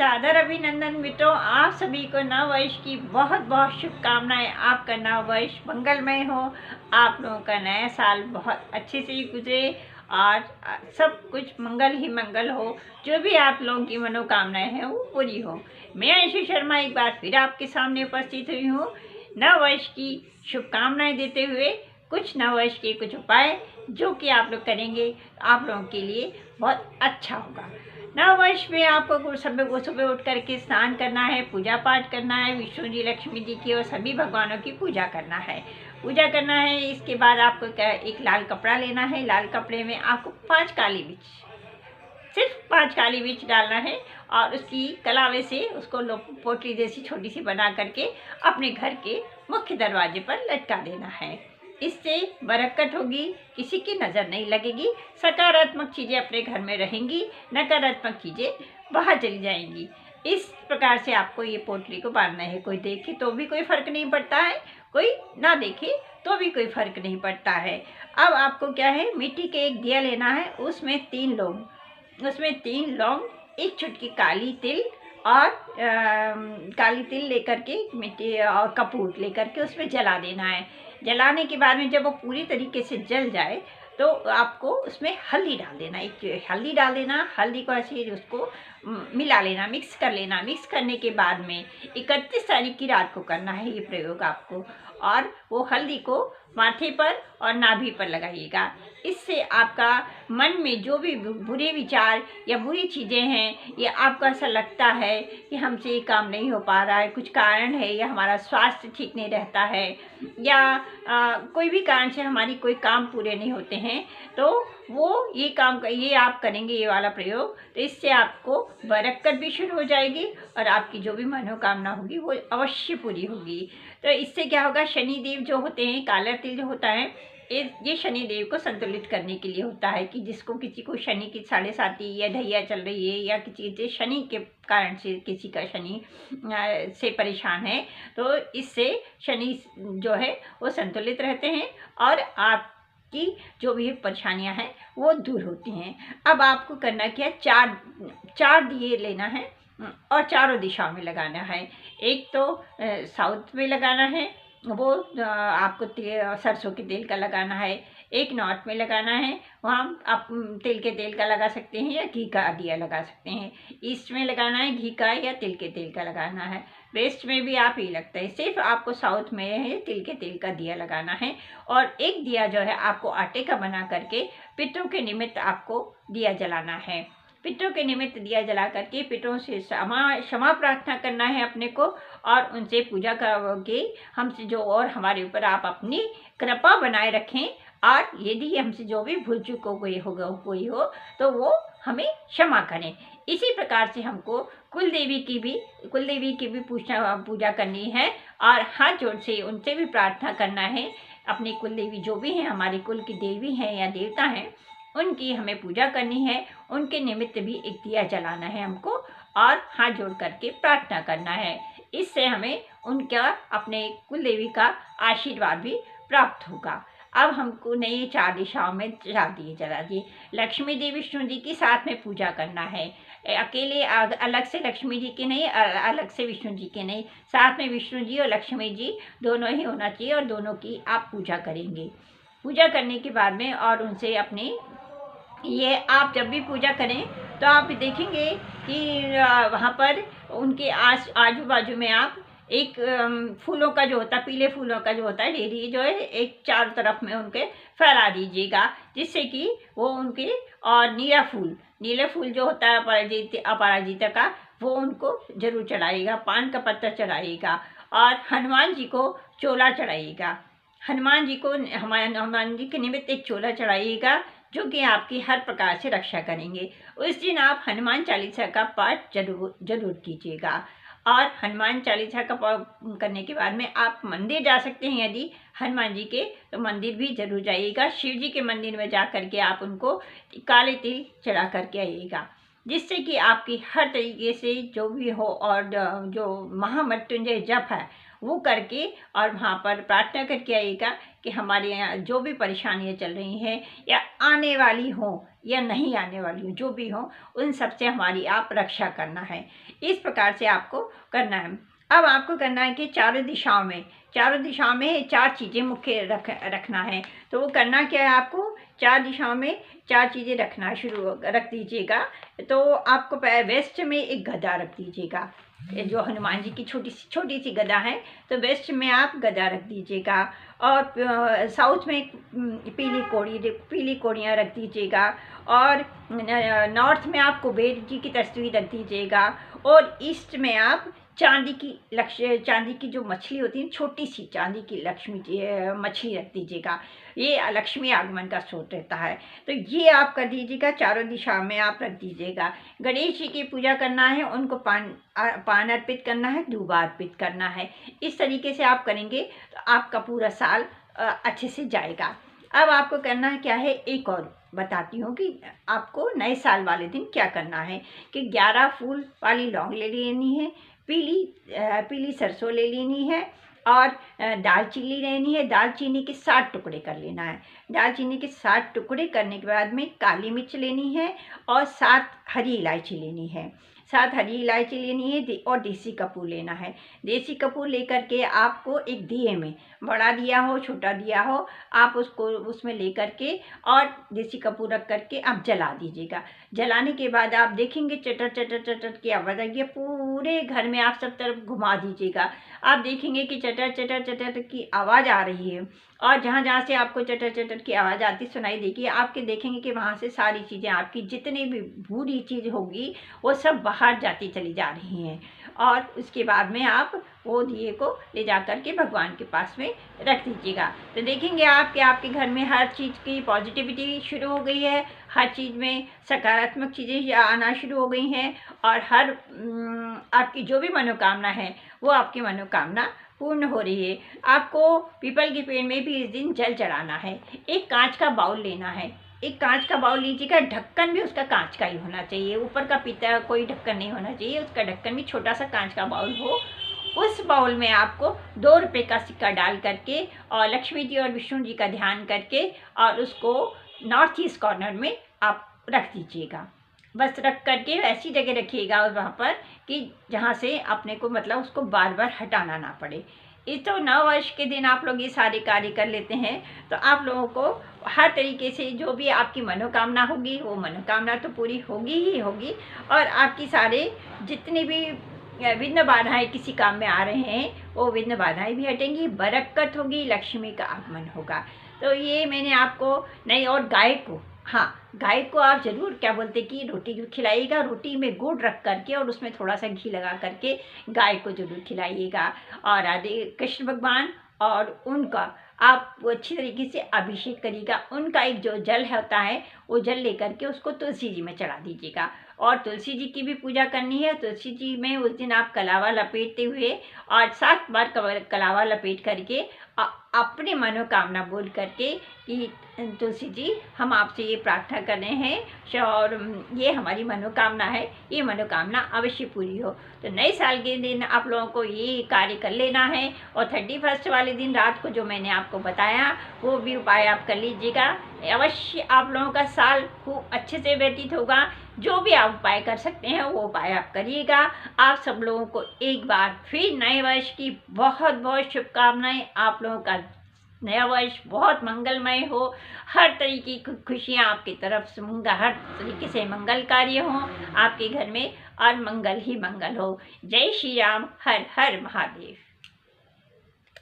सादर अभिनंदन मित्रों, आप सभी को नववर्ष की बहुत बहुत शुभकामनाएं। आपका नववर्ष मंगलमय हो, आप लोगों का नया साल बहुत अच्छे से गुजरे और सब कुछ मंगल ही मंगल हो। जो भी आप लोगों की मनोकामनाएं हैं वो पूरी हो। मैं अंशु शर्मा एक बार फिर आपके सामने उपस्थित हुई हूँ नववर्ष की शुभकामनाएं देते हुए। कुछ नववर्ष के कुछ उपाय जो कि आप लोग करेंगे आप लोगों के लिए बहुत अच्छा होगा। नववर्ष में आपको सुबह उठ करके स्नान करना है, पूजा पाठ करना है, विष्णु जी, लक्ष्मी जी की और सभी भगवानों की पूजा करना है। इसके बाद आपको एक लाल कपड़ा लेना है। लाल कपड़े में आपको 5 काली मिर्च, सिर्फ 5 काली मिर्च डालना है और उसकी कलावे से उसको पोटली जैसी छोटी सी बना करके अपने घर के मुख्य दरवाजे पर लटका देना है। इससे बरकत होगी, किसी की नज़र नहीं लगेगी, सकारात्मक चीज़ें अपने घर में रहेंगी, नकारात्मक चीज़ें बाहर चली जाएंगी। इस प्रकार से आपको ये पोटली को बांधना है। कोई देखे तो भी कोई फर्क नहीं पड़ता है, कोई ना देखे तो भी कोई फर्क नहीं पड़ता है। अब आपको क्या है, मिट्टी के एक दिया लेना है, उसमें 3 लौंग, एक चुटकी काली तिल और काली तिल लेकर के मिट्टी और कपूर लेकर के उसमें जला देना है। जलाने के बाद में जब वो पूरी तरीके से जल जाए तो आपको उसमें हल्दी डाल देना। हल्दी को ऐसे उसको मिला लेना, मिक्स कर लेना। मिक्स करने के बाद में 31 तारीख की रात को करना है ये प्रयोग आपको, और वो हल्दी को माथे पर और नाभि पर लगाइएगा। इससे आपका मन में जो भी बुरे विचार या बुरी चीज़ें हैं, या आपको ऐसा लगता है कि हमसे ये काम नहीं हो पा रहा है, कुछ कारण है, या हमारा स्वास्थ्य ठीक नहीं रहता है, या कोई भी कारण से हमारी कोई काम पूरे नहीं होते हैं, तो ये आप करेंगे ये वाला प्रयोग, तो इससे आपको बरकत भी शुरू हो जाएगी और आपकी जो भी मनोकामना होगी वो अवश्य पूरी होगी। तो इससे क्या होगा, शनिदेव जो होते हैं, काला तिल जो होता है, ये शनिदेव को संतुलित करने के लिए होता है कि किसी को शनि की 7.5 या ढैया चल रही है, या किसी शनि के कारण से किसी का शनि से परेशान है, तो इससे शनि जो है वो संतुलित रहते हैं और आपकी जो भी परेशानियां हैं वो दूर होती हैं। अब आपको करना क्या है, 4 दिए लेना है और चारों दिशाओं में लगाना है। एक तो साउथ में लगाना है, वो आपको सरसों के तेल का लगाना है। एक नॉर्थ में लगाना है, वहाँ आप तिल के तेल का लगा सकते हैं या घी का दिया लगा सकते हैं। ईस्ट में लगाना है घी का या तिल के तेल का लगाना है। वेस्ट में भी आप ही लगता है, सिर्फ आपको साउथ में है तिल के तेल का दिया लगाना है। और एक दिया जो है आपको आटे का बना करके पितरों के निमित्त आपको दिया जलाना है। पितरों के निमित्त दिया जला करके पितरों से क्षमा प्रार्थना करना है अपने को, और उनसे पूजा करके हमसे जो और हमारे ऊपर आप अपनी कृपा बनाए रखें, और यदि हमसे जो भी भूल चूक कोई हो तो वो हमें क्षमा करें। इसी प्रकार से हमको कुलदेवी की भी पूजा करनी है, और हाथ जोड़ से उनसे भी प्रार्थना करना है। अपनी कुलदेवी जो भी हैं, हमारे कुल की देवी हैं या देवता हैं, उनकी हमें पूजा करनी है। उनके निमित्त भी एक दिया जलाना है हमको, और हाथ जोड़ करके प्रार्थना करना है। इससे हमें उनका, अपने कुलदेवी का आशीर्वाद भी प्राप्त होगा। अब हमको नई 4 दिशाओं में 4 दिए जला दिए। लक्ष्मी जी, विष्णु जी की साथ में पूजा करना है। अकेले अलग से लक्ष्मी जी की नहीं, अलग से विष्णु जी के नहीं, साथ में विष्णु जी और लक्ष्मी जी दोनों ही होना चाहिए, और दोनों की आप पूजा करेंगे। पूजा करने के बाद में और उनसे अपने, ये आप जब भी पूजा करें तो आप देखेंगे कि वहाँ पर उनके आजू बाजू में आप एक फूलों का जो होता है, पीले फूलों का जो होता है ढेरी जो है, एक चारों तरफ में उनके फैला दीजिएगा, जिससे कि वो उनके, और नीला फूल जो होता है अपराजिता का, वो उनको जरूर चढ़ाइएगा। पान का पत्ता चढ़ाइएगा, और हनुमान जी को चोला चढ़ाइएगा। हनुमान जी के निमित्त एक चोला चढ़ाइएगा, जो कि आपकी हर प्रकार से रक्षा करेंगे। उस दिन आप हनुमान चालीसा का पाठ जरूर कीजिएगा। और हनुमान चालीसा का पाठ करने के बाद में आप मंदिर जा सकते हैं, यदि हनुमान जी के, तो मंदिर भी जरूर जाइएगा। शिव जी के मंदिर में जा करके आप उनको काले तिल चढ़ा करके आइएगा, जिससे कि आपकी हर तरीके से जो भी हो, और जो महामृत्युंजय जप है वो करके, और वहाँ पर प्रार्थना करके आइएगा कि हमारे यहाँ जो भी परेशानियाँ चल रही हैं या आने वाली हों, या नहीं आने वाली हूँ, जो भी हो उन सब से हमारी आप रक्षा करना है। इस प्रकार से आपको करना है। अब आपको करना है कि चारों दिशाओं में 4 चीज़ें मुख्य रखना है। तो वो करना क्या है, आपको 4 दिशाओं में 4 चीज़ें रखना रख दीजिएगा। तो आपको वेस्ट में एक गदा रख दीजिएगा, जो हनुमान जी की छोटी सी गदा है, तो वेस्ट में आप गदा रख दीजिएगा। और साउथ में पीली कोड़ियाँ रख दीजिएगा। और नॉर्थ में आप कुबेर जी की तस्वीर रख दीजिएगा। और ईस्ट में आप चांदी की जो मछली होती है, छोटी सी चांदी की मछली रख दीजिएगा। ये लक्ष्मी आगमन का स्रोत रहता है। तो ये आप कर दीजिएगा, चारों दिशा में आप रख दीजिएगा। गणेश जी की पूजा करना है, उनको पान अर्पित करना है, दूब अर्पित करना है। इस तरीके से आप करेंगे तो आपका पूरा साल अच्छे से जाएगा। अब आपको करना है क्या है, एक और बताती हूँ कि आपको नए साल वाले दिन क्या करना है। कि 11 फूल वाली लौंग ले लेनी है, पीली सरसों ले लेनी है, और दालचीनी लेनी है। दालचीनी के 7 टुकड़े कर लेना है। दालचीनी के 7 टुकड़े करने के बाद में काली मिर्च लेनी है, और 7 हरी इलायची लेनी है। 7 हरी इलायची लेनी है, और देसी कपूर लेना है। देसी कपूर लेकर के आपको एक दिए में, बड़ा दिया हो छोटा दिया हो, आप उसको उसमें लेकर के और देसी कपूर रख करके आप जला दीजिएगा। जलाने के बाद आप देखेंगे चटर चटर चटर की आवाज़ आएगी। पूरे घर में आप सब तरफ घुमा दीजिएगा। आप देखेंगे कि चटर चटर चटर की आवाज़ आ रही है, और जहाँ जहाँ से आपको चटर चटर की आवाज़ आती सुनाई देगी, आपके देखेंगे कि वहाँ से सारी चीज़ें, आपकी जितनी भी बुरी चीज़ होगी वो सब बाहर जाती चली जा रही हैं। और उसके बाद में आप वो दिए को ले जा कर के भगवान के पास में रख दीजिएगा। तो देखेंगे आप कि आपके घर में हर चीज़ की पॉजिटिविटी शुरू हो गई है, हर चीज़ में सकारात्मक चीज़ें आना शुरू हो गई हैं, और हर आपकी जो भी मनोकामना है वो आपकी मनोकामना पूर्ण हो रही है। आपको पीपल के पेड़ में भी इस दिन जल चढ़ाना है। एक कांच का बाउल लेना है, एक कांच का बाउल लीजिएगा। ढक्कन भी उसका कांच का ही होना चाहिए, ऊपर का पीतल कोई ढक्कन नहीं होना चाहिए, उसका ढक्कन भी छोटा सा कांच का बाउल हो। उस बाउल में आपको 2 रुपये का सिक्का डाल करके और लक्ष्मी जी और विष्णु जी का ध्यान करके, और उसको नॉर्थ ईस्ट कॉर्नर में आप रख दीजिएगा। बस रख करके ऐसी जगह रखिएगा वहाँ पर कि जहाँ से अपने को मतलब उसको बार बार हटाना ना पड़े। इस तो नव वर्ष के दिन आप लोग ये सारे कार्य कर लेते हैं, तो आप लोगों को हर तरीके से जो भी आपकी मनोकामना होगी वो मनोकामना तो पूरी होगी ही होगी, और आपकी सारे जितनी भी विघ्न बाधाएं किसी काम में आ रहे हैं वो विघ्न बाधाएं भी हटेंगी, बरकत होगी, लक्ष्मी का आगमन होगा। तो ये मैंने आपको नहीं। और गाय को, हाँ, गाय को आप ज़रूर क्या बोलते कि रोटी खिलाइएगा। रोटी में गुड़ रख करके और उसमें थोड़ा सा घी लगा करके गाय को ज़रूर खिलाइएगा। और राधे कृष्ण भगवान और उनका आप अच्छी तरीके से अभिषेक करिएगा। उनका एक जो जल होता है वो जल लेकर के उसको तुलसी जी में चढ़ा दीजिएगा। और तुलसी जी की भी पूजा करनी है। तुलसी जी में उस दिन आप कलावा लपेटते हुए और 7 बार कलावा लपेट करके अपनी मनोकामना बोल करके कि तुलसी जी, हम आपसे ये प्रार्थना कर रहे हैं और ये हमारी मनोकामना है, ये मनोकामना अवश्य पूरी हो। तो नए साल के दिन आप लोगों को ये कार्य कर लेना है। और 31 वाले दिन रात को जो मैंने आपको बताया वो भी उपाय आप कर लीजिएगा। अवश्य आप लोगों का साल खूब अच्छे से व्यतीत होगा। जो भी आप उपाय कर सकते हैं वो उपाय आप करिएगा। आप सब लोगों को एक बार फिर नए वर्ष की बहुत बहुत शुभकामनाएं। आप लोगों का नया वर्ष बहुत मंगलमय हो, हर तरीके की खुशियाँ आपकी तरफ से हर तरीके से मंगल कार्य हो आपके घर में, और मंगल ही मंगल हो। जय श्री राम, हर हर महादेव।